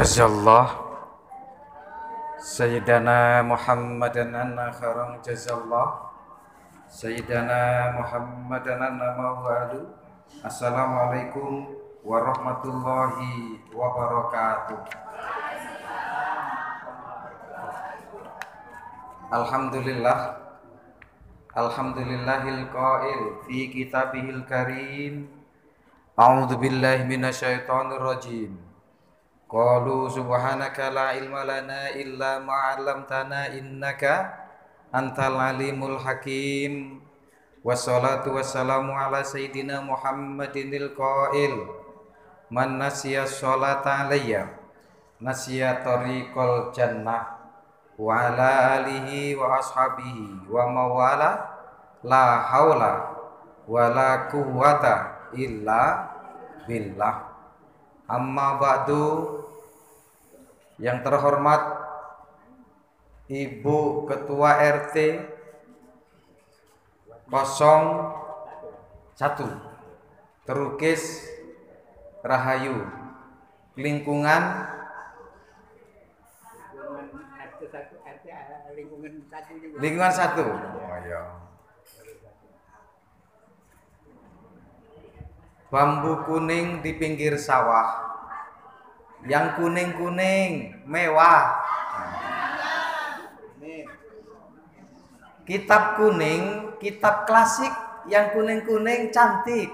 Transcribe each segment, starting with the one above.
Jazallah Sayyidana Muhammadan anna khairang jazallah Sayyidana Muhammadan anna mawadu. Assalamualaikum warahmatullahi wabarakatuh. Alhamdulillah Alhamdulillahil qail fi kitabihil karim. A'udzu billahi minasyaitonir rajim. Qalu subhanaka la ilma lana illa ma 'allamtana innaka antal alimul hakim. Wassalatu wassalamu ala sayyidina Muhammadinil qail man nasiya sholata alayya nasiya tariqal jannah wa ala alihi wa ashabihi wa mawala la haula wa la quwwata illa billah. Amma ba'du. Yang terhormat Ibu Ketua RT 01 Terukis Rahayu lingkungan satu. Oh, ya. Bambu kuning di pinggir sawah. Yang kuning-kuning mewah. Kitab kuning, kitab klasik. Yang kuning-kuning cantik.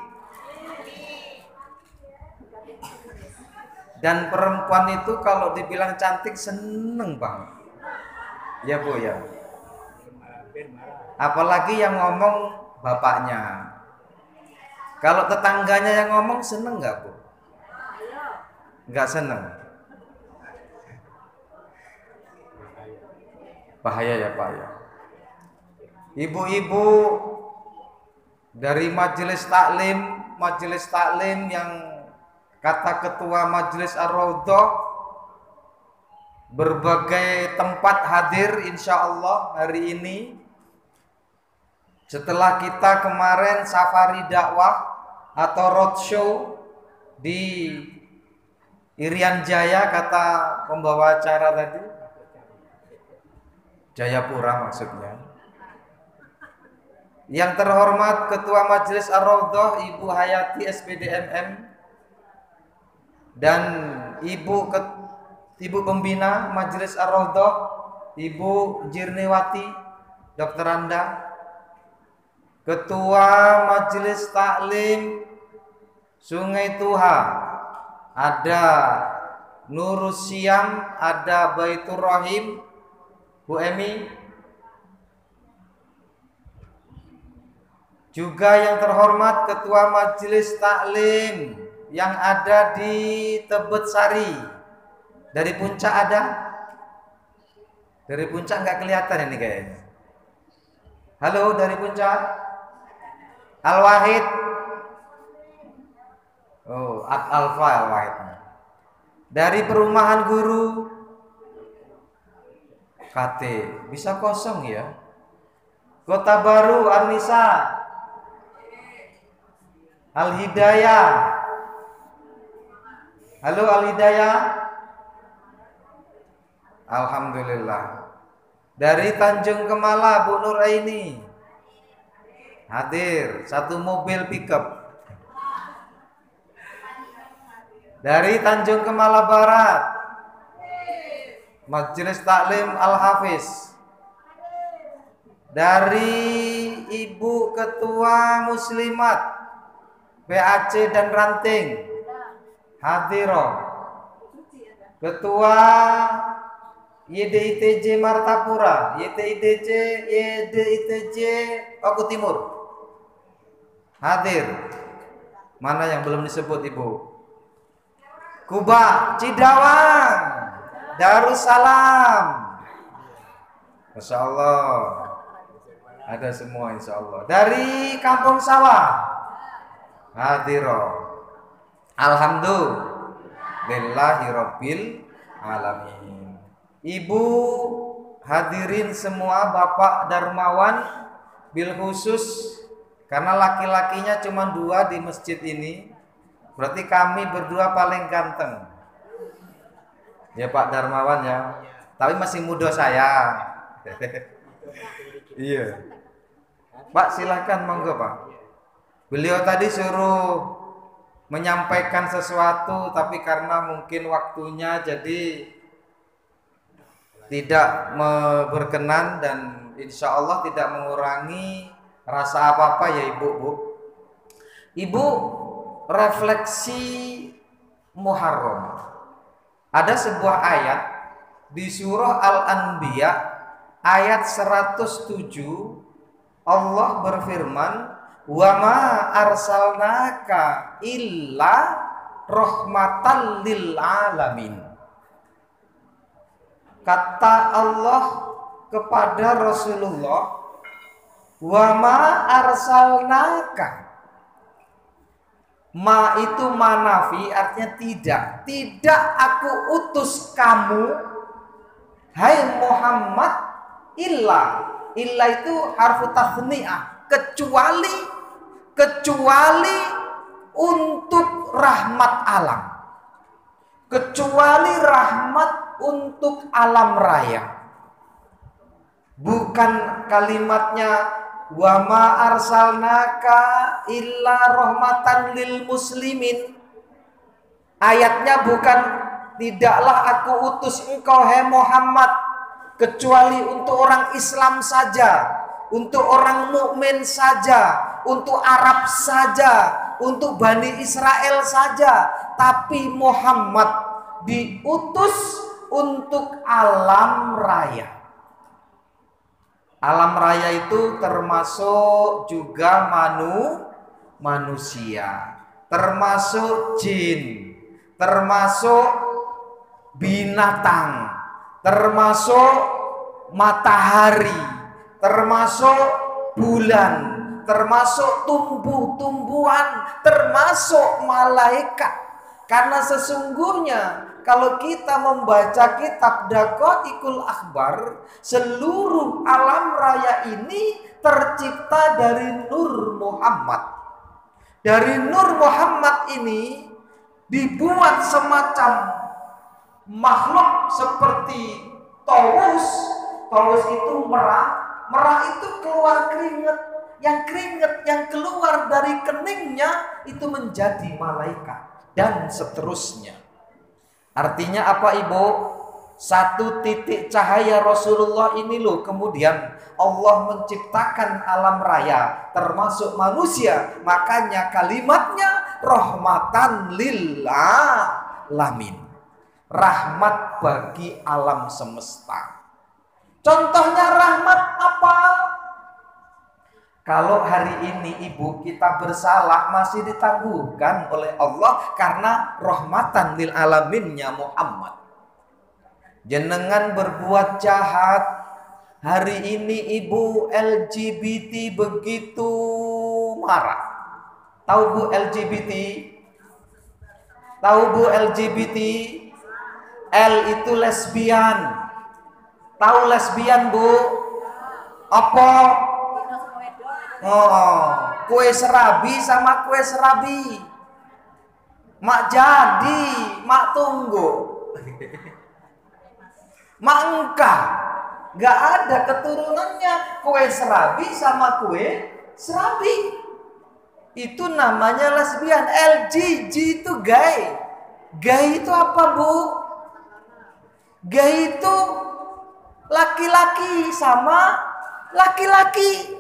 Dan perempuan itu kalau dibilang cantik seneng banget. Ya Bu ya. Apalagi yang ngomong bapaknya. Kalau tetangganya yang ngomong seneng nggak Bu? Nggak seneng. Bahaya ya Pak ya. Ibu-ibu dari majelis taklim yang kata ketua majelis Ar-Raudhah berbagai tempat hadir insya Allah hari ini. Setelah kita kemarin safari dakwah atau roadshow di Irian Jaya, kata pembawa acara tadi, Jayapura maksudnya. Yang terhormat Ketua Majelis Ar-Raudhah Ibu Hayati SPDMM dan Ibu Pembina Majelis Ar-Raudhah Ibu Jirniwati Dr. Anda, Ketua Majelis Taklim Sungai Tuha, ada Nurus Siam, ada Baitur Rahim, Bu Emi. Juga yang terhormat Ketua Majelis Taklim yang ada di Tebet Sari. Dari Puncak ada? Dari Puncak nggak kelihatan ini kayaknya. Halo dari Puncak. Al-Wahid. Oh, Alfa Al-Wahid. Dari Perumahan Guru KT. Bisa kosong ya. Kota Baru Anissa. Al-Hidayah. Halo Al-Hidayah. Alhamdulillah. Dari Tanjung Kemala Bu Nuraini hadir satu mobil pickup. Dari Tanjung Kemala Barat Majelis Taklim Al-Hafiz. Dari Ibu Ketua Muslimat PAC dan Ranting hadiroh. Ketua YDITJ Martapura, YDITJ Oku Timur hadir. Mana yang belum disebut Ibu? Kuba, Cidawang, Darussalam. Masya Allah. Ada semua insya Allah. Dari Kampung Sawah hadiroh. Alhamdulillahirabbil alamin. Ibu hadirin semua, Bapak Darmawan bil khusus, karena laki-lakinya cuma 2 di masjid ini, berarti kami berdua paling ganteng. Ya Pak Darmawan ya. Tapi masih muda saya. Iya. Pak silakan monggo Pak. Beliau tadi suruh menyampaikan sesuatu tapi karena mungkin waktunya jadi tidak berkenan dan insya Allah tidak mengurangi rasa apa-apa ya Ibu. Ibu refleksi Muharram. Ada sebuah ayat di surah Al-Anbiya ayat 107 Allah berfirman, "Wa ma arsalnaka illa rahmatan lil alamin." Kata Allah kepada Rasulullah, "Wa ma arsalnaka." Ma itu manafi artinya tidak. Tidak aku utus kamu, hai Muhammad, illa. Illa itu harfu tathni'ah, kecuali untuk rahmat alam. Kecuali rahmat untuk alam raya. Bukan kalimatnya wa ma arsalnaka illa rahmatan lil muslimin. Ayatnya bukan tidaklah aku utus engkau hai Muhammad kecuali untuk orang Islam saja, untuk orang mukmin saja, untuk Arab saja, untuk Bani Israel saja, tapi Muhammad diutus untuk alam raya. Alam raya itu termasuk juga manusia, termasuk jin, termasuk binatang, termasuk matahari, termasuk bulan, termasuk tumbuh-tumbuhan, termasuk malaikat. Karena sesungguhnya kalau kita membaca kitab Daqaiqul Akhbar, seluruh alam raya ini tercipta dari Nur Muhammad. Dari Nur Muhammad ini dibuat semacam makhluk seperti Taus. Taus itu merah. Merah itu keluar keringat. Yang keringat yang keluar dari keningnya itu menjadi malaikat. Dan seterusnya. Artinya apa Ibu? Satu titik cahaya Rasulullah ini loh. Kemudian Allah menciptakan alam raya termasuk manusia. Makanya kalimatnya rahmatan lil alamin. Rahmat bagi alam semesta. Contohnya rahmat apa? Kalau hari ini Ibu kita bersalah masih ditangguhkan oleh Allah karena rahmatan lil alaminnya Muhammad. Jenengan berbuat jahat, hari ini Ibu LGBT begitu marah. Tahu Bu LGBT? Tahu Bu LGBT? L itu lesbian. Tahu lesbian Bu? Apa? Oh, kue serabi sama kue serabi. Mak jadi, mak tunggu. Mak engkau. Gak ada keturunannya kue serabi sama kue serabi. Itu namanya lesbian. LGG itu gay. Gay itu apa Bu? Gay itu laki-laki sama laki-laki.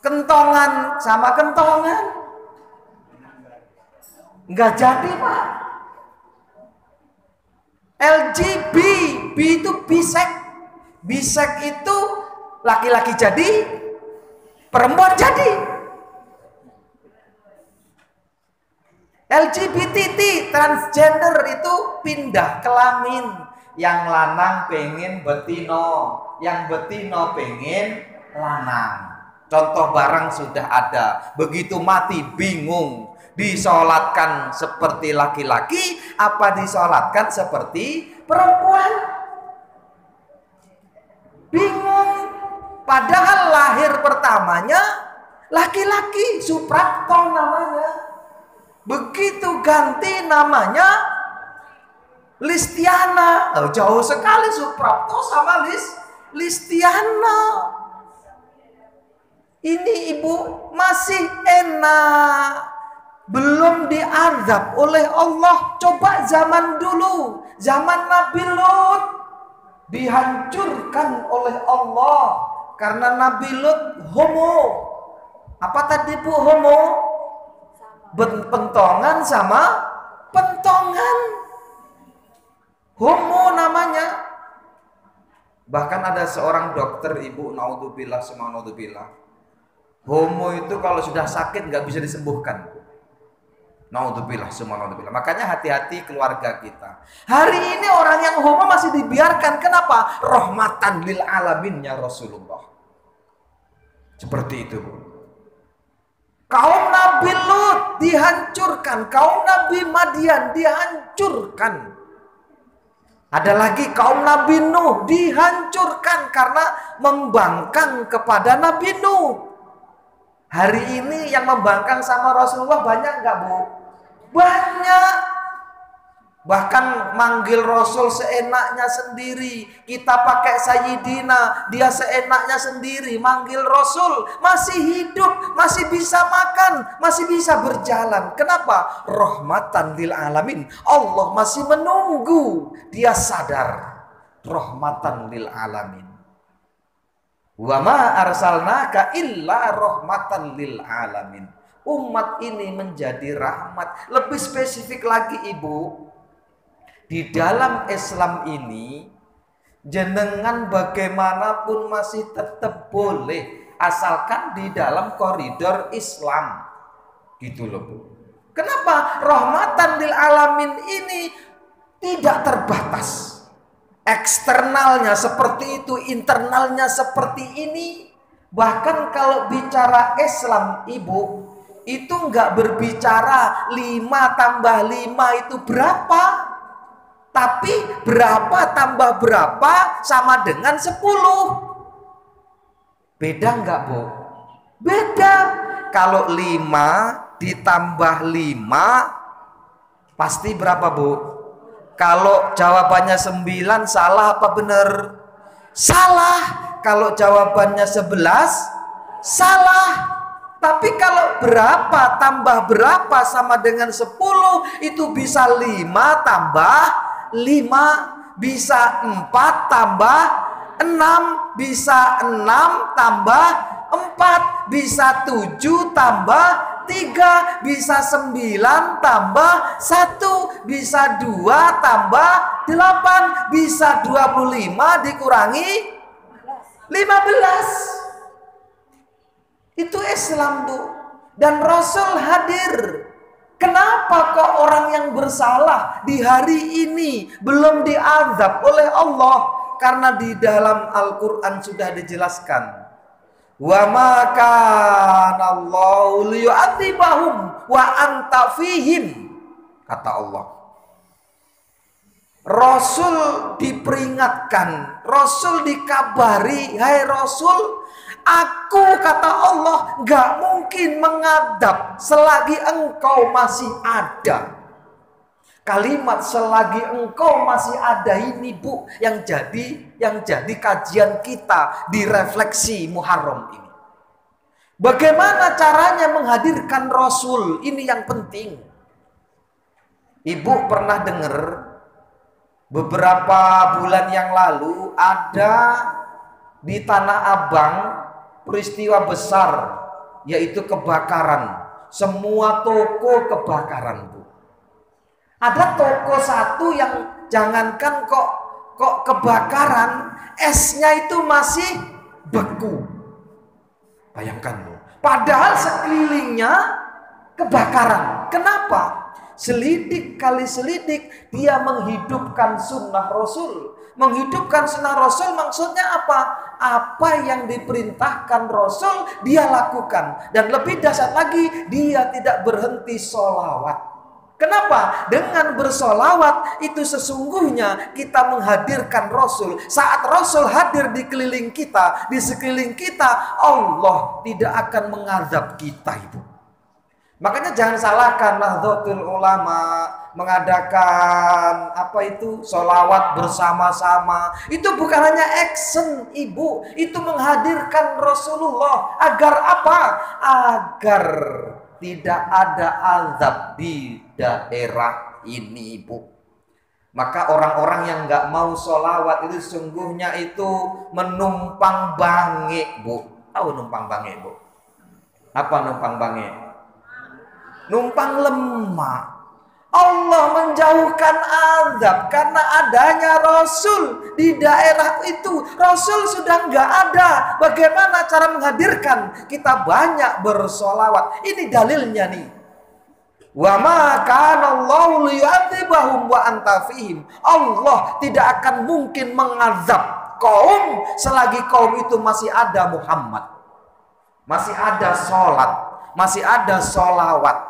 Kentongan sama kentongan. Nggak jadi Pak. LGB, B itu bisek. Bisek itu laki-laki jadi, perempuan jadi. LGBT, transgender itu pindah kelamin. Yang lanang pengen betino, yang betino pengen lanang. Contoh barang sudah ada. Begitu mati bingung. Disolatkan seperti laki-laki apa disolatkan seperti perempuan? Bingung. Padahal lahir pertamanya laki-laki, Suprapto namanya. Begitu ganti namanya Listiana. Oh, jauh sekali Suprapto sama Listiana. Ini ibu masih enak, belum diazab oleh Allah. Coba zaman dulu, zaman Nabi Lut, dihancurkan oleh Allah karena Nabi Lut homo. Apa tadi bu homo? Pentongan sama pentongan. Homo namanya. Bahkan ada seorang dokter ibu, naudzubillah semua naudzubillah. Homo itu kalau sudah sakit nggak bisa disembuhkan. Naudzubillah semua naudzubillah. Makanya hati-hati keluarga kita. Hari ini orang yang homo masih dibiarkan. Kenapa? Rahmatan lil alamin ya Rasulullah. Seperti itu. Kaum Nabi Lut dihancurkan, kaum Nabi Madian dihancurkan. Ada lagi kaum Nabi Nuh dihancurkan karena membangkang kepada Nabi Nuh. Hari ini yang membangkang sama Rasulullah banyak nggak bu? Banyak. Bahkan manggil Rasul seenaknya sendiri. Kita pakai Sayyidina, dia seenaknya sendiri. Manggil Rasul, masih hidup, masih bisa makan, masih bisa berjalan. Kenapa? Rahmatan lil alamin. Allah masih menunggu. Dia sadar. Rahmatan lil alamin. Wa ma arsalnaka illa rahmatan lil alamin. Umat ini menjadi rahmat. Lebih spesifik lagi ibu, di dalam Islam ini jenengan bagaimanapun masih tetap boleh asalkan di dalam koridor Islam. Gitu loh bu. Kenapa? Rahmatan lil alamin ini tidak terbatas. Eksternalnya seperti itu, internalnya seperti ini. Bahkan kalau bicara Islam ibu, itu nggak berbicara 5 tambah 5 itu berapa, tapi berapa tambah berapa sama dengan 10. Beda nggak bu? Beda. Kalau 5 ditambah 5 pasti berapa bu? Kalau jawabannya 9 salah apa benar? Salah. Kalau jawabannya 11 salah. Tapi kalau berapa tambah berapa sama dengan 10 itu bisa 5 tambah 5, bisa 4 tambah 6, bisa 6 tambah 4, bisa 7 tambah 3, bisa 9 tambah 1, bisa 2 tambah 8, bisa 25 dikurangi 15. Itu Islam bu. Dan Rasul hadir. Kenapa kok orang yang bersalah di hari ini belum diazab oleh Allah? Karena di dalam Al-Quran sudah dijelaskan. Wa ma kana Allahu liyu'adzibahum wa anta fihim. Kata Allah. Rasul diperingatkan, Rasul dikabari, hai Rasul, aku kata Allah gak mungkin mengadab selagi engkau masih ada. Kalimat selagi engkau masih ada ini bu yang jadi kajian kita di refleksi Muharram ini. Bagaimana caranya menghadirkan Rasul? Ini yang penting. Ibu pernah dengar beberapa bulan yang lalu ada di Tanah Abang peristiwa besar, yaitu kebakaran. Semua toko kebakaran bu. Ada toko satu yang jangankan kok kebakaran, esnya itu masih beku. Bayangkan bu. Padahal sekelilingnya kebakaran. Kenapa? Selidik kali selidik dia menghidupkan sunnah Rasul. Menghidupkan sunnah Rasul maksudnya apa? Apa yang diperintahkan Rasul dia lakukan. Dan lebih dahsyat lagi, dia tidak berhenti sholawat. Kenapa? Dengan bersolawat itu sesungguhnya kita menghadirkan Rasul. Saat Rasul hadir di keliling kita, di sekeliling kita, Allah tidak akan mengazab kita itu. Makanya jangan salahkan Nahdlatul Ulama, mengadakan apa itu sholawat bersama-sama. Itu bukan hanya action ibu, itu menghadirkan Rasulullah. Agar apa? Agar tidak ada azab di daerah ini ibu. Maka orang-orang yang nggak mau sholawat itu sungguhnya itu menumpang bange bu. Tahu numpang bange bu? Apa numpang bange? Numpang lemah. Allah menjauhkan azab karena adanya Rasul di daerah itu. Rasul sudah nggak ada. Bagaimana cara menghadirkan? Kita banyak bersolawat. Ini dalilnya nih. Wa ma kana Allahu liyu'adzibahum wa anta fihim. Allah tidak akan mungkin mengazab kaum selagi kaum itu masih ada Muhammad. Masih ada sholat, masih ada sholawat.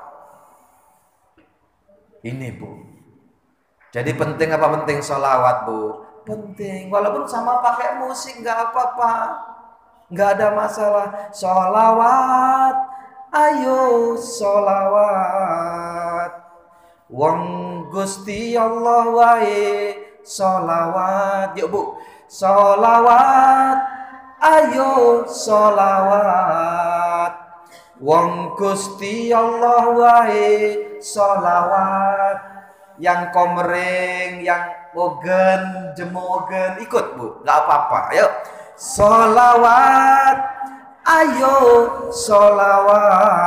Ini bu. Jadi penting apa penting sholawat bu? Penting. Walaupun sama pakai musik nggak apa-apa, nggak ada masalah. Sholawat, ayo sholawat. Wong Gusti Allah wae sholawat. Yuk bu, sholawat, ayo sholawat. Wong Gusti Allah wae sholawat. Yang komering, yang mogen, jemogen, ikut bu, nggak apa-apa. Ayo sholawat, ayo sholawat.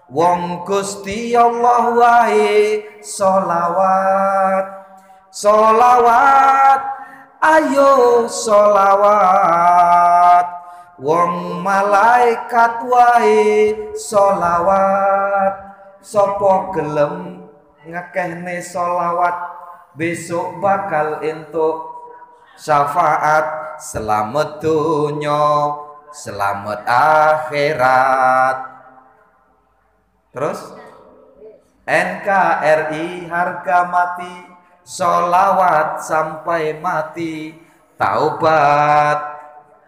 Wong Gusti Allah wae sholawat. Sholawat, ayo sholawat. Wong malaikat wae sholawat. Sopo gelem ngekehne sholawat besok bakal entuk syafaat. Selamat dunya, selamat akhirat. Terus NKRI harga mati, sholawat sampai mati, taubat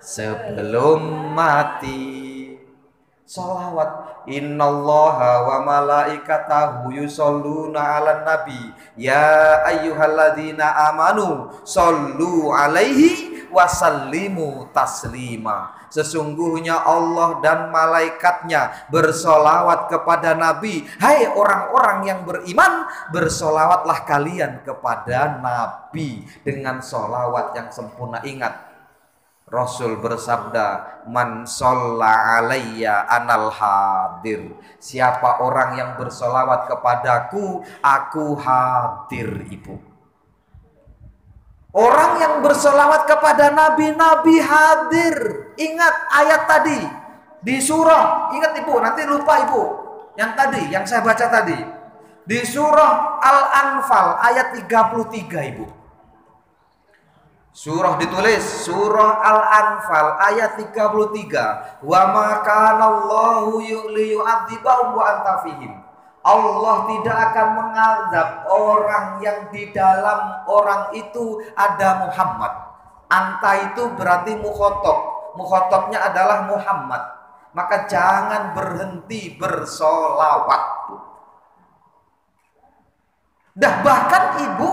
sebelum mati. Sholawat. Innallaha wa malaikatahu yusholluna 'alan nabi ya ayyuhalladzina amanu shollu 'alaihi wa sallimu taslima. Sesungguhnya Allah dan malaikatnya bersolawat kepada Nabi. Hai orang-orang yang beriman, bersolawatlah kalian kepada Nabi dengan solawat yang sempurna. Ingat, Rasul bersabda, man sholla alayya anal hadir. Siapa orang yang bersolawat kepadaku, aku hadir ibu. Orang yang bersolawat kepada Nabi, Nabi hadir. Ingat ayat tadi di surah, ingat ibu, nanti lupa ibu. Yang tadi, yang saya baca tadi di surah Al-Anfal ayat 33 ibu. Surah ditulis surah Al-Anfal ayat 33. Wa ma kana Allahu liyu'adzibahum wa anta fihim. Allah tidak akan mengazab orang yang di dalam orang itu ada Muhammad. Anta itu berarti mukhotob. Mukhotobnya adalah Muhammad. Maka jangan berhenti bersolawat. Dah bahkan ibu,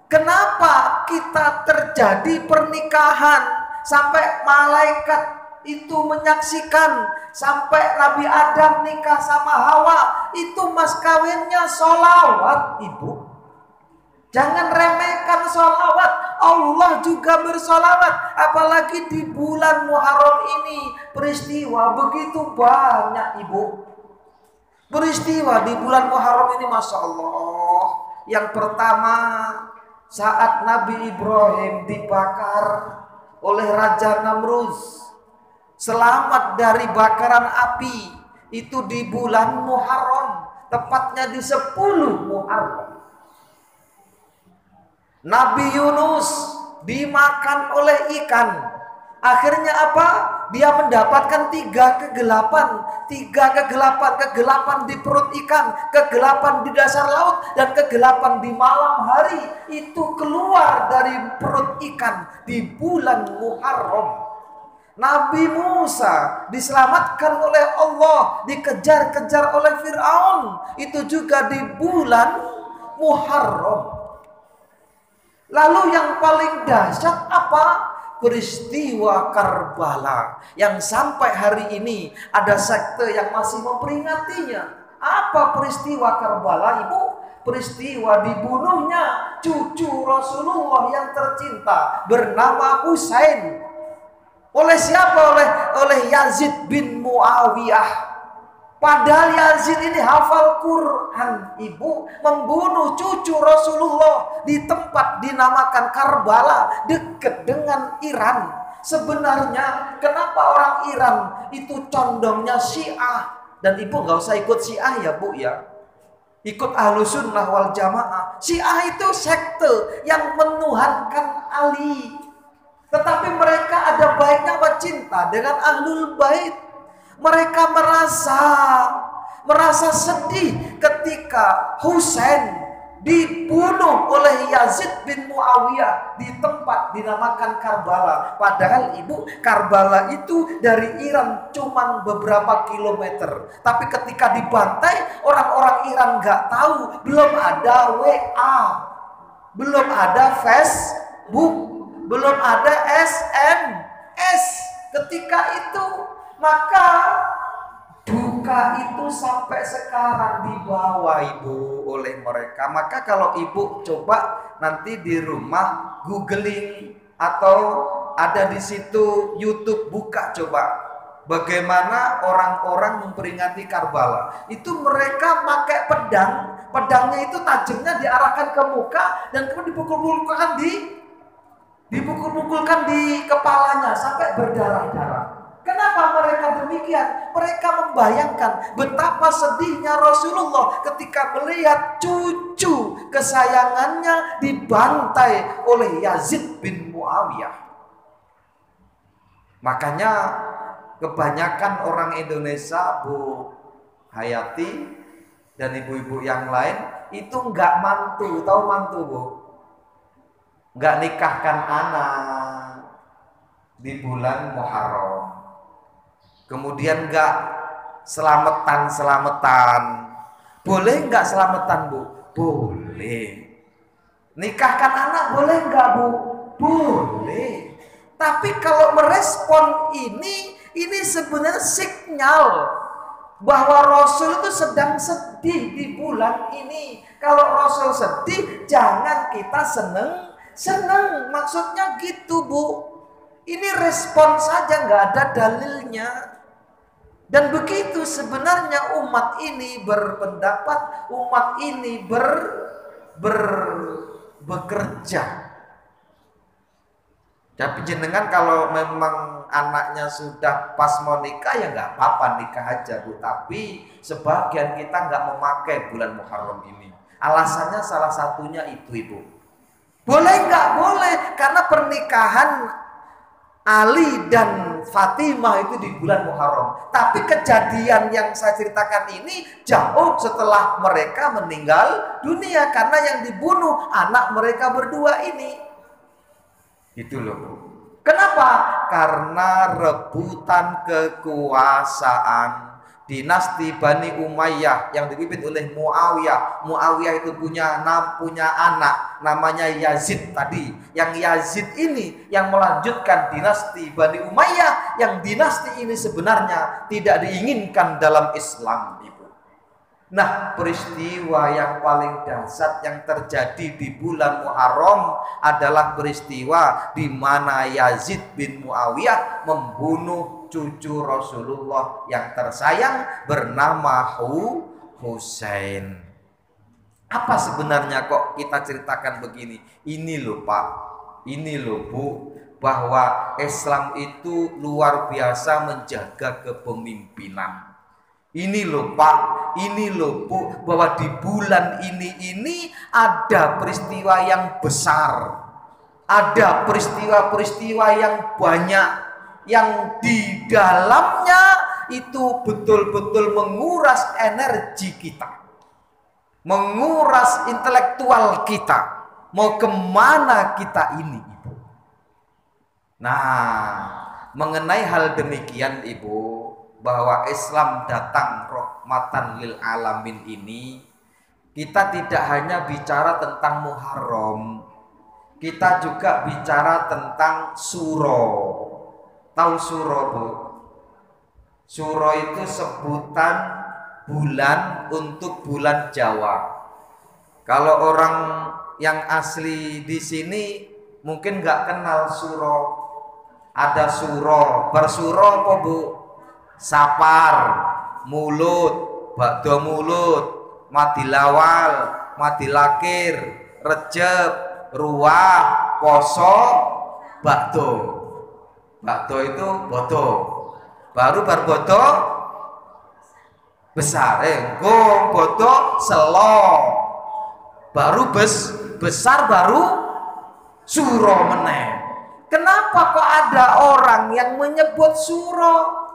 kenapa kita terjadi pernikahan sampai malaikat itu menyaksikan, sampai Nabi Adam nikah sama Hawa, itu mas kawinnya sholawat ibu. Jangan remehkan sholawat. Allah juga bersolawat. Apalagi di bulan Muharram ini peristiwa begitu banyak ibu. Peristiwa di bulan Muharram ini Masya Allah. Yang pertama, saat Nabi Ibrahim dibakar oleh Raja Namrus, selamat dari bakaran api, itu di bulan Muharram, tepatnya di 10 Muharram. Nabi Yunus dimakan oleh ikan. Akhirnya apa? Dia mendapatkan 3 kegelapan. 3 kegelapan. Kegelapan di perut ikan, kegelapan di dasar laut, dan kegelapan di malam hari. Itu keluar dari perut ikan di bulan Muharram. Nabi Musa diselamatkan oleh Allah, dikejar-kejar oleh Fir'aun. Itu juga di bulan Muharram. Lalu yang paling dahsyat apa? Peristiwa Karbala yang sampai hari ini ada sekte yang masih memperingatinya. Apa peristiwa Karbala, Ibu? Peristiwa dibunuhnya cucu Rasulullah yang tercinta bernama Husain. Oleh siapa? Oleh Yazid bin Muawiyah. Padahal Yazid ini hafal Quran, Ibu, membunuh cucu Rasulullah di tempat dinamakan Karbala, dekat dengan Iran. Sebenarnya kenapa orang Iran itu condongnya Syiah? Dan Ibu nggak usah ikut Syiah ya, Bu ya. Ikut Ahlus Sunnah wal Jamaah. Syiah itu sekte yang menuhankan Ali. Tetapi mereka ada baiknya apa? Cinta dengan Ahlul Bait. Mereka merasa sedih ketika Husain dibunuh oleh Yazid bin Muawiyah di tempat dinamakan Karbala. Padahal Ibu, Karbala itu dari Iran cuma beberapa kilometer. Tapi ketika dibantai, orang-orang Iran nggak tahu. Belum ada WA, belum ada Facebook, belum ada SMS ketika itu. Maka duka itu sampai sekarang dibawa, Ibu, oleh mereka. Maka kalau Ibu coba nanti di rumah googling atau ada di situ YouTube, buka coba bagaimana orang-orang memperingati Karbala. Itu mereka pakai pedang, pedangnya itu tajamnya diarahkan ke muka dan kemudian dipukul-pukulkan di kepalanya sampai berdarah-darah. Kenapa mereka demikian? Mereka membayangkan betapa sedihnya Rasulullah ketika melihat cucu kesayangannya dibantai oleh Yazid bin Muawiyah. Makanya kebanyakan orang Indonesia, Bu Hayati dan ibu-ibu yang lain itu nggak mantu, tahu mantu, Bu? Nggak nikahkan anak di bulan Muharram. Kemudian nggak selamatan. Boleh nggak selamatan, Bu? Boleh. Nikahkan anak boleh nggak, Bu? Boleh. Tapi kalau merespon ini sebenarnya sinyal bahwa Rasul itu sedang sedih di bulan ini. Kalau Rasul sedih, jangan kita seneng. Maksudnya gitu, Bu. Ini respon saja, nggak ada dalilnya. Dan begitu sebenarnya umat ini berpendapat, umat ini bekerja. Tapi jenengan kalau memang anaknya sudah pas mau nikah ya nggak apa-apa, nikah aja, Bu. Tapi sebagian kita nggak memakai bulan Muharram ini. Alasannya salah satunya itu, Ibu. Boleh nggak? Boleh, karena pernikahan Ali dan Fatimah itu di bulan Muharram. Tapi kejadian yang saya ceritakan ini jauh setelah mereka meninggal dunia, karena yang dibunuh anak mereka berdua ini. Itu loh, Bu. Kenapa? Karena rebutan kekuasaan dinasti Bani Umayyah yang dipimpin oleh Muawiyah. Muawiyah itu punya anak namanya Yazid tadi. Yang Yazid ini yang melanjutkan dinasti Bani Umayyah, yang dinasti ini sebenarnya tidak diinginkan dalam Islam, Ibu. Nah, peristiwa yang paling dahsyat yang terjadi di bulan Muharram adalah peristiwa di mana Yazid bin Muawiyah membunuh cucu Rasulullah yang tersayang bernama Husain. Apa sebenarnya kok kita ceritakan begini? Ini loh, Pak, ini loh, Bu, bahwa Islam itu luar biasa menjaga kepemimpinan. Ini loh, Pak, ini loh, Bu, bahwa di bulan ini ada peristiwa yang besar, ada peristiwa-peristiwa yang banyak, yang di dalamnya itu betul-betul menguras energi kita, menguras intelektual kita. Mau kemana kita ini, Ibu? Nah, mengenai hal demikian, Ibu, bahwa Islam datang rahmatan lil alamin ini, kita tidak hanya bicara tentang Muharram, kita juga bicara tentang Suro. Tahu Suro, Bu? Suro itu sebutan bulan untuk bulan Jawa. Kalau orang yang asli di sini mungkin nggak kenal Suro. Ada Suro, bersuro apa, Bu? Sapar, mulut, bakdo mulut, madilawal, madilakir, rejeb, ruah, poso, bakdo. Bakdo itu bodo. Baru barbodo besar, gong bodo selo. Baru besar baru suro meneh. Kenapa kok ada orang yang menyebut suro?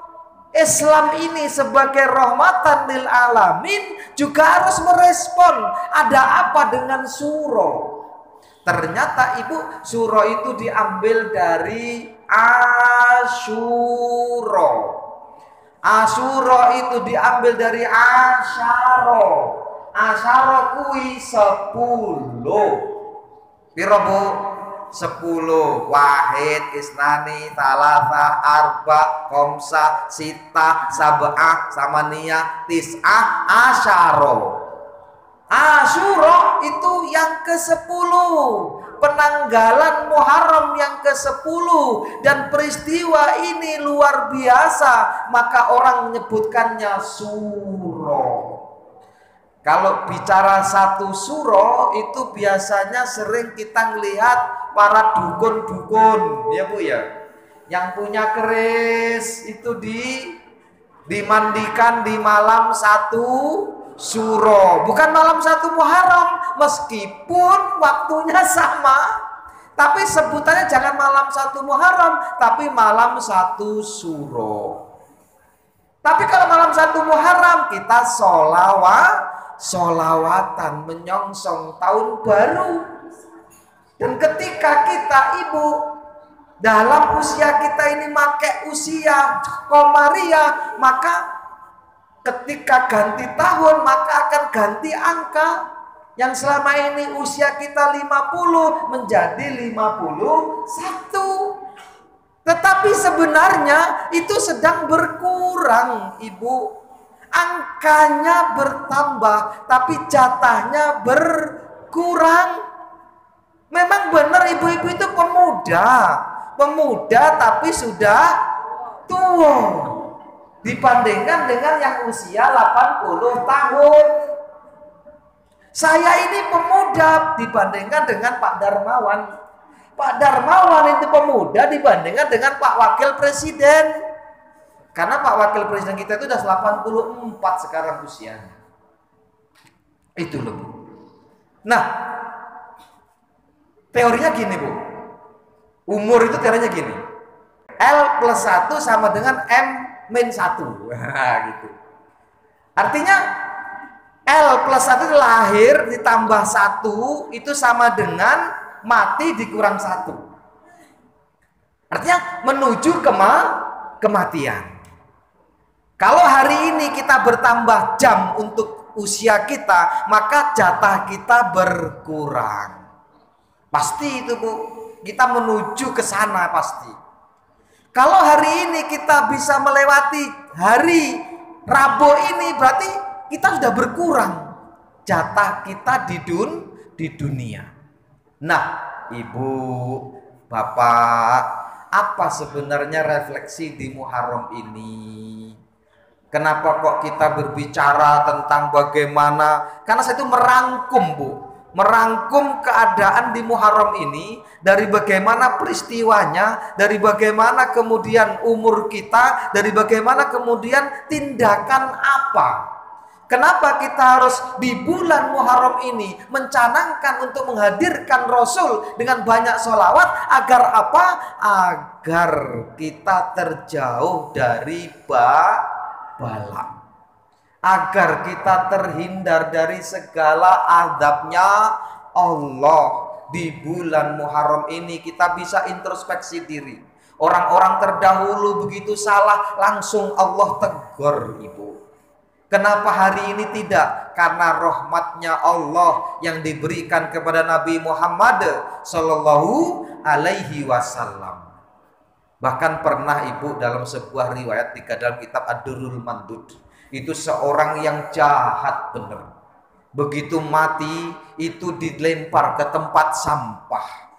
Islam ini sebagai rahmatan lil alamin juga harus merespon ada apa dengan suro. Ternyata Ibu, suro itu diambil dari Asyuro. Asyuro itu diambil dari Asyaro. Asyaro kui 10. Piro, Bu? 10. Wahid, isnani, talata, arba, komsa, sita, sab'ah, samaniyah, tis'ah, asyaro. Asyura itu yang ke-10, penanggalan Muharram yang ke-10, dan peristiwa ini luar biasa, maka orang menyebutkannya suro. Kalau bicara satu suro itu biasanya sering kita melihat para dukun-dukun, ya Bu ya, yang punya keris itu dimandikan di malam satu suro, bukan malam satu Muharram, meskipun waktunya sama, tapi sebutannya jangan malam satu Muharram, tapi malam satu suro. Tapi kalau malam satu Muharram kita solawatan menyongsong tahun baru. Dan ketika kita Ibu dalam usia kita ini pakai usia komariah, maka ketika ganti tahun maka akan ganti angka yang selama ini usia kita 50 menjadi 51. Tetapi sebenarnya itu sedang berkurang, Ibu. Angkanya bertambah tapi jatahnya berkurang. Memang benar ibu-ibu itu pemuda tapi sudah tua dibandingkan dengan yang usia 80 tahun. Saya ini pemuda dibandingkan dengan Pak Darmawan. Pak Darmawan itu pemuda dibandingkan dengan Pak Wakil Presiden. Karena Pak Wakil Presiden kita itu sudah 84 sekarang usianya. Itu loh, Bu. Nah, teorinya gini, Bu. Umur itu teorinya gini. L plus 1 sama dengan M min 1. Gitu. Artinya L plus 1 itu lahir ditambah 1 itu sama dengan mati dikurang 1. Artinya menuju kematian. Kalau hari ini kita bertambah jam untuk usia kita, maka jatah kita berkurang. Pasti itu, Bu. Kita menuju ke sana pasti. Kalau hari ini kita bisa melewati hari Rabu ini, berarti kita sudah berkurang jatah kita di dunia. Nah, Ibu, Bapak, apa sebenarnya refleksi di Muharram ini? Kenapa kok kita berbicara tentang bagaimana? Karena saya itu merangkum, Bu. Merangkum keadaan di Muharram ini dari bagaimana peristiwanya, dari bagaimana kemudian umur kita, dari bagaimana kemudian tindakan apa. Kenapa kita harus di bulan Muharram ini mencanangkan untuk menghadirkan Rasul dengan banyak sholawat agar apa? Agar kita terjauh dari bala, agar kita terhindar dari segala azabnya Allah. Di bulan Muharram ini kita bisa introspeksi diri. Orang-orang terdahulu begitu salah langsung Allah tegur, Ibu. Kenapa hari ini tidak? Karena rahmatnya Allah yang diberikan kepada Nabi Muhammad Sallallahu Alaihi Wasallam. Bahkan pernah ibu dalam sebuah riwayat di dalam kitab Ad-Durrul Mandud, itu seorang yang jahat benar. Begitu mati itu dilempar ke tempat sampah.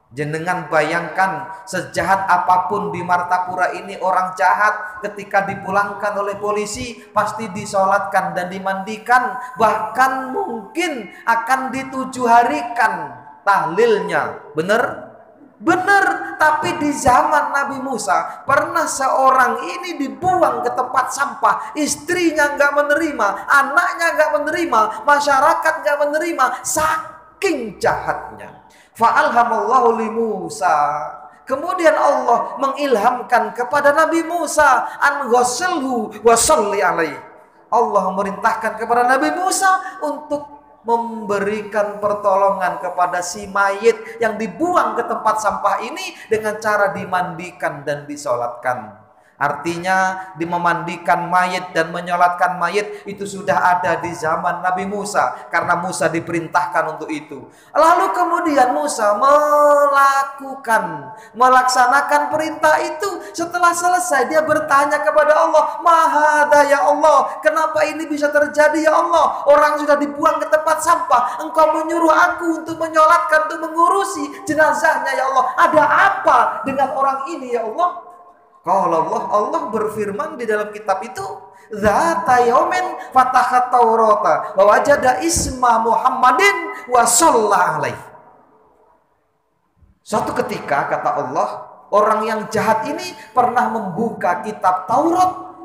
Jenengan bayangkan sejahat apapun di Martapura ini orang jahat ketika dipulangkan oleh polisi pasti disolatkan dan dimandikan, bahkan mungkin akan ditujuharikan tahlilnya. Benar? Benar. Tapi di zaman Nabi Musa pernah seorang ini dibuang ke tempat sampah, istrinya nggak menerima, anaknya nggak menerima, masyarakat nggak menerima, saking jahatnya. Fa'alhamallahu li Musa. Kemudian Allah mengilhamkan kepada Nabi Musa an ghassilhu wa shalli alaihi. Allah memerintahkan kepada Nabi Musa untuk memberikan pertolongan kepada si mayit yang dibuang ke tempat sampah ini dengan cara dimandikan dan disolatkan. Artinya memandikan mayit dan menyolatkan mayit itu sudah ada di zaman Nabi Musa, karena Musa diperintahkan untuk itu. Lalu kemudian Musa melaksanakan perintah itu. Setelah selesai dia bertanya kepada Allah, "Mahada ya Allah, kenapa ini bisa terjadi ya Allah? Orang sudah dibuang ke tempat sampah, Engkau menyuruh aku untuk menyolatkan, untuk mengurusi jenazahnya ya Allah. Ada apa dengan orang ini ya Allah?" Kalau Allah berfirman di dalam kitab itu, "Dzata yaumin fatahat Taurata wa wajada isma Muhammadin wa shalla alaihi." Suatu ketika kata Allah, orang yang jahat ini pernah membuka kitab Taurat.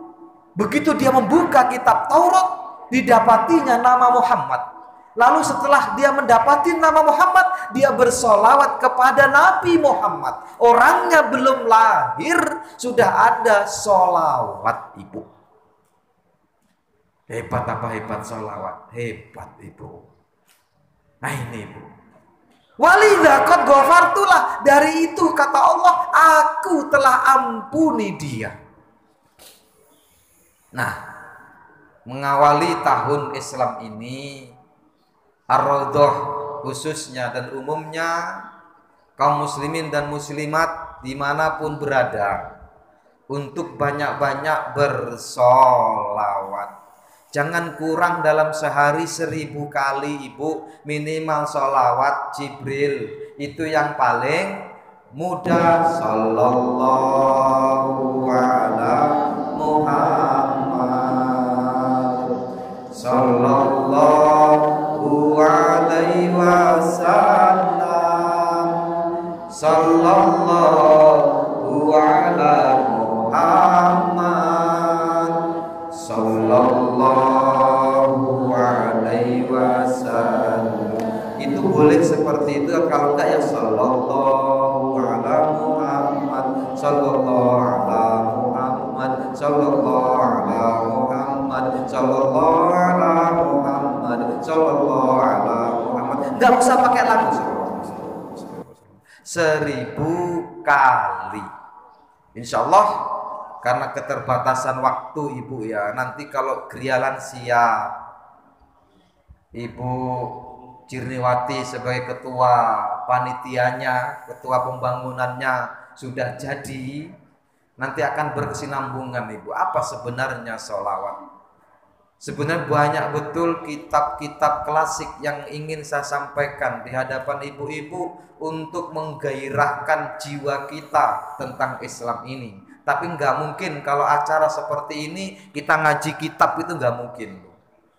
Begitu dia membuka kitab Taurat, didapatinya nama Muhammad. Lalu setelah dia mendapati nama Muhammad, dia bersolawat kepada Nabi Muhammad. Orangnya belum lahir, sudah ada solawat ibu. Hebat apa hebat solawat? Hebat ibu. Nah ini ibu. Walidha qad ghafartulah. Dari itu kata Allah, aku telah ampuni dia. Nah, mengawali tahun Islam ini, Ar-Raudhah khususnya dan umumnya kaum muslimin dan muslimat dimanapun berada untuk banyak-banyak bersolawat. Jangan kurang dalam sehari 1000 kali ibu, minimal solawat Jibril itu yang paling mudah. Sallallahu ala Muhammad, sallallahu alaihi wasallam, sallallahu ala Muhammad, sallallahu alaihi wasallam. Itu boleh seperti itu. Kalau enggak ya sallallahu ala Muhammad, sallallahu ala Muhammad, sallallahu ala Muhammad, sallallahu ala Muhammad, sallallahu ala Muhammad. Enggak usah pakai lagu. 1000 kali. Insya Allah, karena keterbatasan waktu ibu ya, nanti kalau geria lansia, Ibu Cirniwati sebagai ketua panitianya, ketua pembangunannya sudah jadi, nanti akan berkesinambungan ibu. Apa sebenarnya sholawat? Sebenarnya banyak betul kitab-kitab klasik yang ingin saya sampaikan di hadapan ibu-ibu untuk menggairahkan jiwa kita tentang Islam ini. Tapi nggak mungkin kalau acara seperti ini kita ngaji kitab, itu nggak mungkin.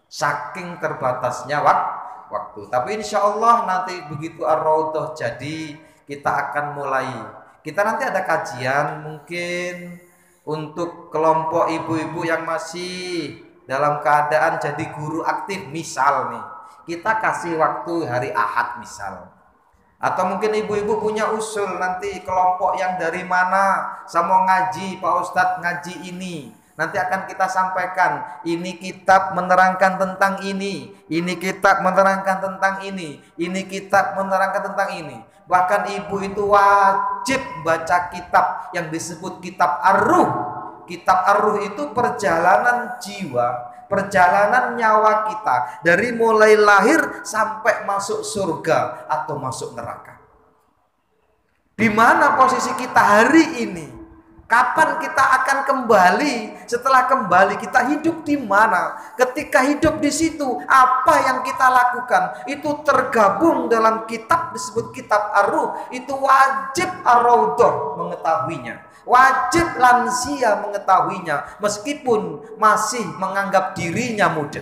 Saking terbatasnya waktu. Tapi insya Allah nanti begitu Ar-Raudhah jadi, kita akan mulai. Kita nanti ada kajian mungkin untuk kelompok ibu-ibu yang masih dalam keadaan jadi guru aktif, misal nih, kita kasih waktu hari Ahad misal. Atau mungkin ibu-ibu punya usul nanti kelompok yang dari mana, saya mau ngaji Pak Ustadz ngaji ini, nanti akan kita sampaikan. Ini kitab menerangkan tentang ini kitab menerangkan tentang ini kitab menerangkan tentang ini. Bahkan ibu itu wajib baca kitab yang disebut kitab Ar-Ruh. Kitab Ar-Ruh itu perjalanan jiwa perjalanan nyawa kita dari mulai lahir sampai masuk surga atau masuk neraka. Di mana posisi kita hari ini? Kapan kita akan kembali? Setelah kembali kita hidup di mana? Ketika hidup di situ, apa yang kita lakukan? Itu tergabung dalam kitab disebut kitab Ar-Ruh. Itu wajib Ar-Raudhah mengetahuinya. Wajib lansia mengetahuinya, meskipun masih menganggap dirinya muda.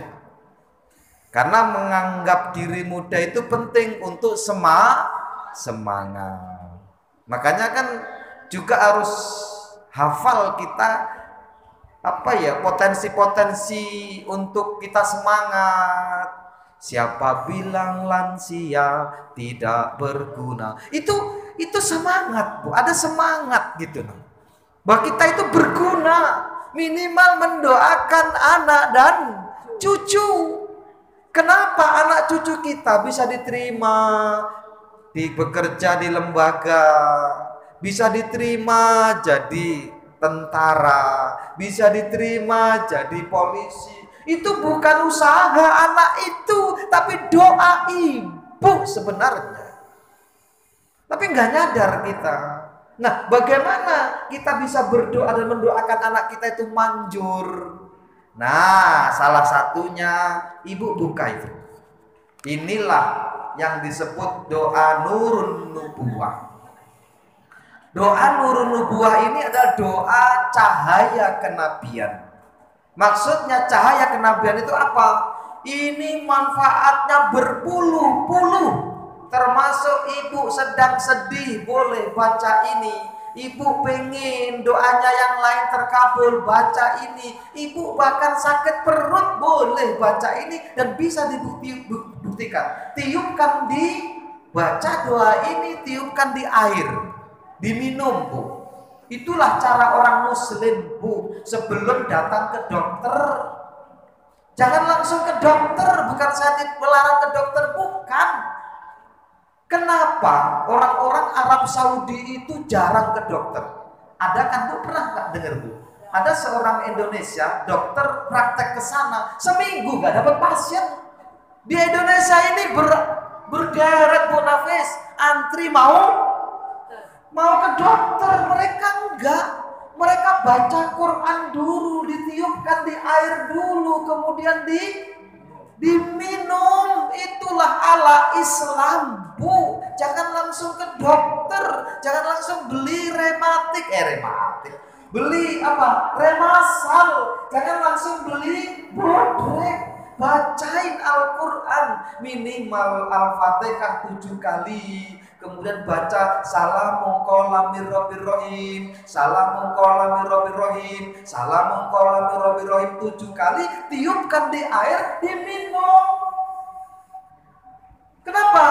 Karena menganggap diri muda itu penting untuk semangat. Makanya kan juga harus hafal kita potensi-potensi untuk kita semangat. Siapa bilang lansia tidak berguna? Itu semangat, Bu. Ada semangat gitu. Bahwa kita itu berguna, minimal mendoakan anak dan cucu. Kenapa anak cucu kita bisa diterima bekerja di lembaga, bisa diterima jadi tentara, bisa diterima jadi polisi? Itu bukan usaha anak itu, tapi doa ibu sebenarnya. Tapi nggak nyadar kita. Nah, bagaimana kita bisa berdoa dan mendoakan anak kita itu manjur? Nah, salah satunya ibu buka itu. Inilah yang disebut doa Nurun Nubuwah. Doa Nurun Nubuwah ini adalah doa cahaya kenabian. Maksudnya cahaya kenabian itu apa? Ini manfaatnya berpuluh-puluh. Termasuk ibu sedang sedih, boleh baca ini. Ibu pengen doanya yang lain terkabul, baca ini. Ibu bahkan sakit perut, boleh baca ini. Dan bisa dibuktikan. Tiupkan baca doa ini, tiupkan di air, diminum, Bu. Itulah cara orang muslim, Bu, sebelum datang ke dokter. Jangan langsung ke dokter. Bukan saya melarang ke dokter, bukan. Kenapa orang-orang Arab Saudi itu jarang ke dokter? Ada kan, Bu? Pernah nggak dengar, Bu? Ada seorang Indonesia, dokter praktek ke sana, seminggu nggak dapat pasien. Di Indonesia ini berderet, Bu Nafis, antri mau ke dokter. Mereka enggak. Mereka baca Quran dulu, ditiupkan di air dulu, kemudian diminum. Itulah ala Islam, Bu. Jangan langsung ke dokter, jangan langsung beli beli remasal, jangan langsung beli bodrek. Bacain Al-Quran minimal Al-Fatihah 7 kali. Kemudian baca salamun qala mir rabbir rahim, salamun qala mir rabbir rahim, salamun qala mir rabbir rahim 7 kali, tiupkan di air, diminum. Kenapa?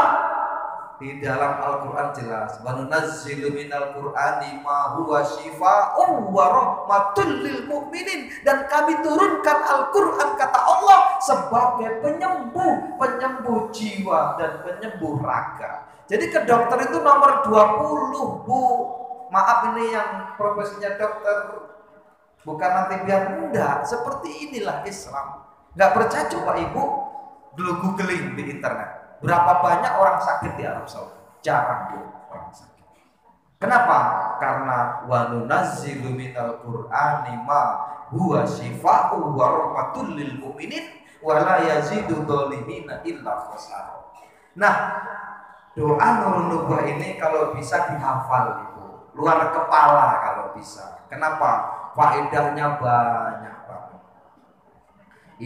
Di dalam Al-Quran jelas, wa nunazzilu minal Qur'ani ma huwa syifaa'un wa rahmatul lil mu'minin, dan kami turunkan Al-Quran, kata Allah, sebagai penyembuh jiwa dan penyembuh raga. Jadi ke dokter itu nomor 20, Bu. Maaf, ini yang profesinya dokter, bukan nanti biar mudah. Seperti inilah Islam. Nggak percaya, coba Ibu dulu googling di internet. Berapa banyak orang sakit di Arab Saudi? Jarang, Bu, orang sakit. Kenapa? Karena wa nunazzilu minal Qur'ani ma huwa syifaa'un wa rahmatul lil mu'minin wa la yazidu dhalimina illa khasara. Nah, doa Nurun Nubuwah ini kalau bisa dihafal, Ibu, luar kepala kalau bisa. Kenapa? Faedahnya banyak banget.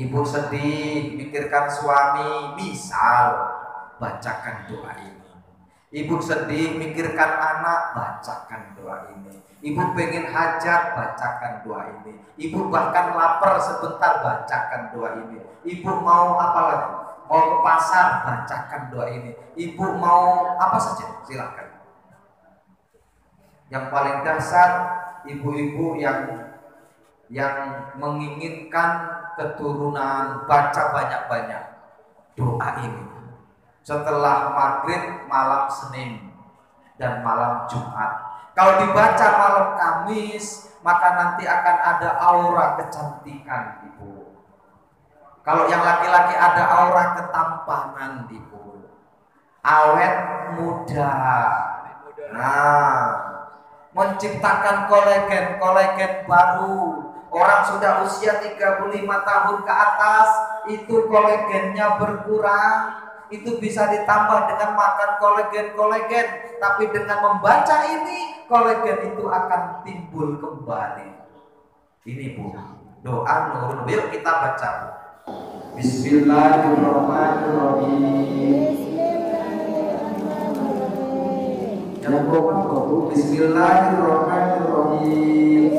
Ibu sedih, mikirkan suami, misal, bacakan doa ini. Ibu sedih, mikirkan anak, bacakan doa ini. Ibu pengen hajat, bacakan doa ini. Ibu bahkan lapar sebentar, bacakan doa ini. Ibu mau apa lagi? Mau ke pasar, bacakan doa ini. Ibu mau apa saja, silakan. Yang paling dasar, ibu-ibu yang menginginkan keturunan, baca banyak-banyak doa ini. Setelah maghrib, malam Senin, dan malam Jumat. Kalau dibaca malam Kamis, maka nanti akan ada aura kecantikan, Ibu. Kalau yang laki-laki ada aura ketampanan, Ibu. Awet muda. Nah, menciptakan kolagen baru. Orang sudah usia 35 tahun ke atas, itu kolagennya berkurang. Itu bisa ditambah dengan makan kolagen. Tapi dengan membaca ini, kolagen itu akan timbul kembali. Ini Bu, doa nurun. Yuk kita baca. Bismillahirrahmanirrahim. Bismillahirrahmanirrahim.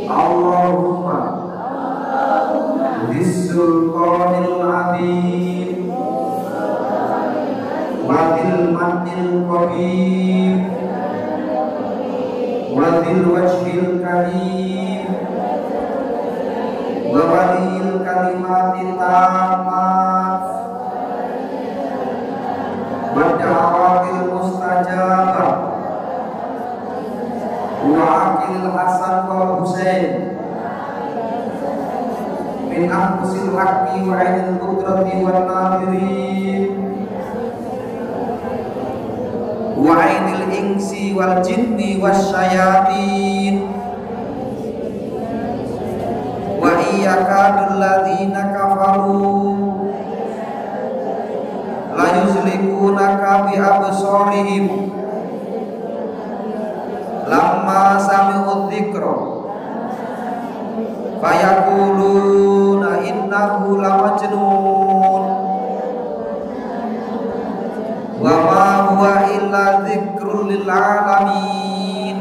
Allahumma bisulqanil azim wa bil manil qadim wa bil wajhil karim wa walil kalimatit tammat wa da'watil mustajabah wa aqil hasan wal husain min anfusil haqqi wa ainil qudrati wan nadirin wa ainil insi wal jinni wasyayatin wa iyyakadul ladzina kafaru la yuzlikunaka bi absarihim lamma sami'u dzikra fayaquluna innahu lamajnun wa ma huwa illa dzikrul lil alamin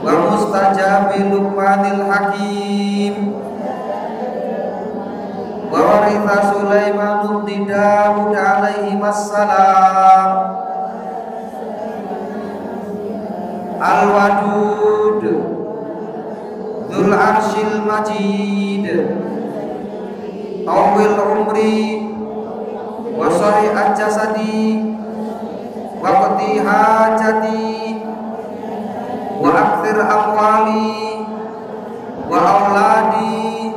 wa mustajabil luqmanil hakim wa waritha Sulaiman bin Daud alaihi wassalam al-wadud dzul arsyil majid tawil umri wa sari'at jasadi wa qati hajati wa akthir amwali wa auladi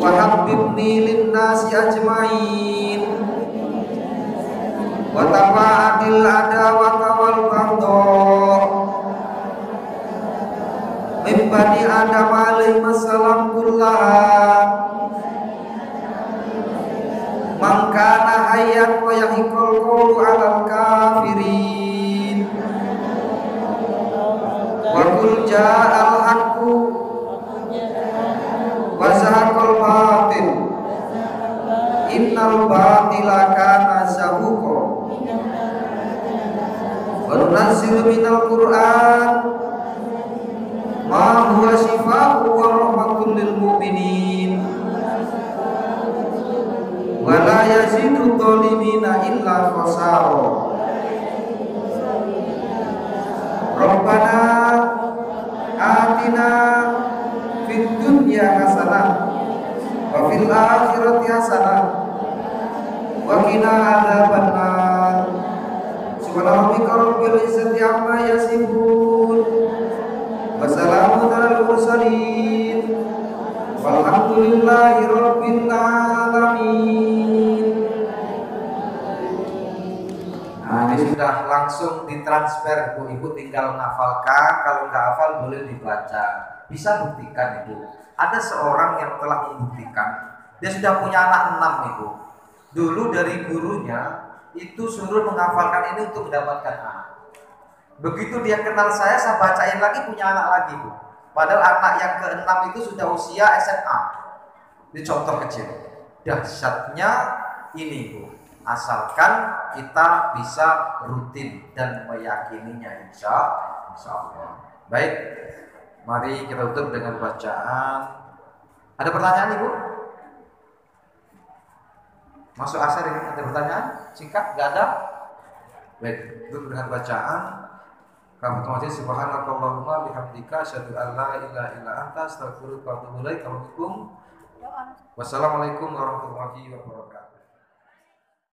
wa habibni linnasi ajmain wa tafa'adil adawata wal baghdha min bani Adam alaihi wassalam kullaha man kana hayyan wa yahiqul qawlu 'alal kafirin wa qul ja'al haqqu wa zahaqal batil innal batila kana zahuqa wa nunazzilu minal qur'an ma huwa shifaa'un wa rahmatun lil mu'minin wa la yazidu dhalimina illa khasara. Rabbana atina fid dunya hasanah wa fil akhirati hasanah wa qina adzabannar. Subhana rabbika rabbil izzati amma yasifun. Wassalamun alal mursalin walhamdulillahi rabbil alamin. Nah, ini sudah langsung ditransfer Bu. Ibu tinggal menghafalkan. Kalau nggak hafal boleh dibaca. Bisa buktikan Ibu. Ada seorang yang telah membuktikan. Dia sudah punya anak 6 Ibu. Dulu dari gurunya itu suruh menghafalkan ini untuk mendapatkan anak. Begitu dia kenal saya bacain lagi, punya anak lagi Bu. Padahal anak yang ke-6 itu sudah usia SMA. Ini contoh kecil. Dahsyatnya ini Bu. Asalkan kita bisa rutin dan meyakininya insya Allah. Baik, mari kita tutup dengan bacaan. Ada pertanyaan Ibu? Masuk asar ini ada pertanyaan? Singkat? Gak ada? Baik, tutup dengan bacaan. Kami subhanakallahumma bihamdika asyhadu an la ilaha illa anta astaghfiruka wa atubu ilaik. Wassalamualaikum warahmatullahi wabarakatuh.